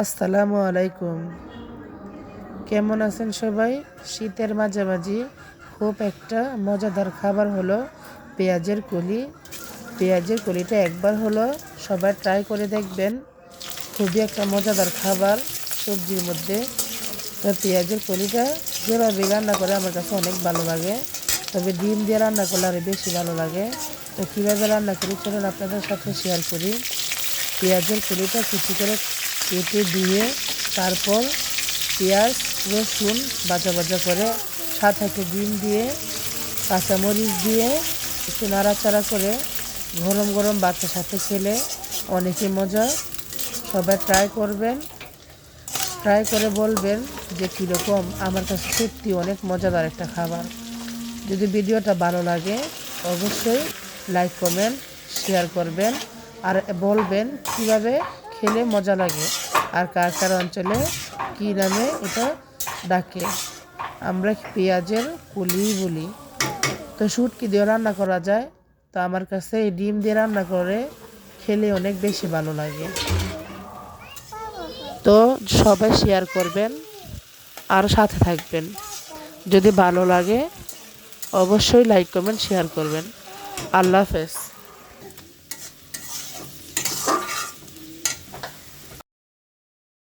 আসসালামু আলাইকুম। কেমন আছেন সবাই? শীতের মাঝামাঝি খুব একটা মজাদার খাবার হলো পেঁয়াজের কলি। পেঁয়াজের কলিটা একবার হলো সবাই ট্রাই করে দেখবেন। খুবই একটা মজাদার খাবার সবজির মধ্যে। তো পেঁয়াজের কলিটা যেভাবে রান্না করে আমার কাছে অনেক ভালো লাগে, তবে ডিম দিয়ে রান্না করলে আরও বেশি ভালো লাগে। তো কীভাবে রান্না করি চলুন আপনাদের সাথে শেয়ার করি। পেঁয়াজের কলিটা কুচি করে কেটে দিয়ে তারপর পেঁয়াজ রসুন ভাজা ভাজা করে সাথে ডিম দিয়ে কাঁচামরিচ দিয়ে একটু নাড়াচাড়া করে গরম গরম ভাতের সাথে খেলে অনেকই মজা। সবাই ট্রাই করবেন, ট্রাই করে বলবেন যে কীরকম। আমার কাছে সত্যি অনেক মজাদার একটা খাবার। যদি ভিডিওটা ভালো লাগে অবশ্যই লাইক কমেন্ট শেয়ার করবেন আর বলবেন কিভাবে খেলে মজা লাগে আর কার কার অঞ্চলে কী নামে এটা ডাকে। আমরা পেঁয়াজের কলি বলি। তো শুটকি দিয়ে রান্না করা যায়, তো আমার কাছে এই ডিম দিয়ে রান্না করে খেলে অনেক বেশি ভালো লাগে। তো সবাই শেয়ার করবেন আর সাথে থাকবেন। যদি ভালো লাগে অবশ্যই লাইক কমেন্ট শেয়ার করবেন। আল্লাহ হাফেজ।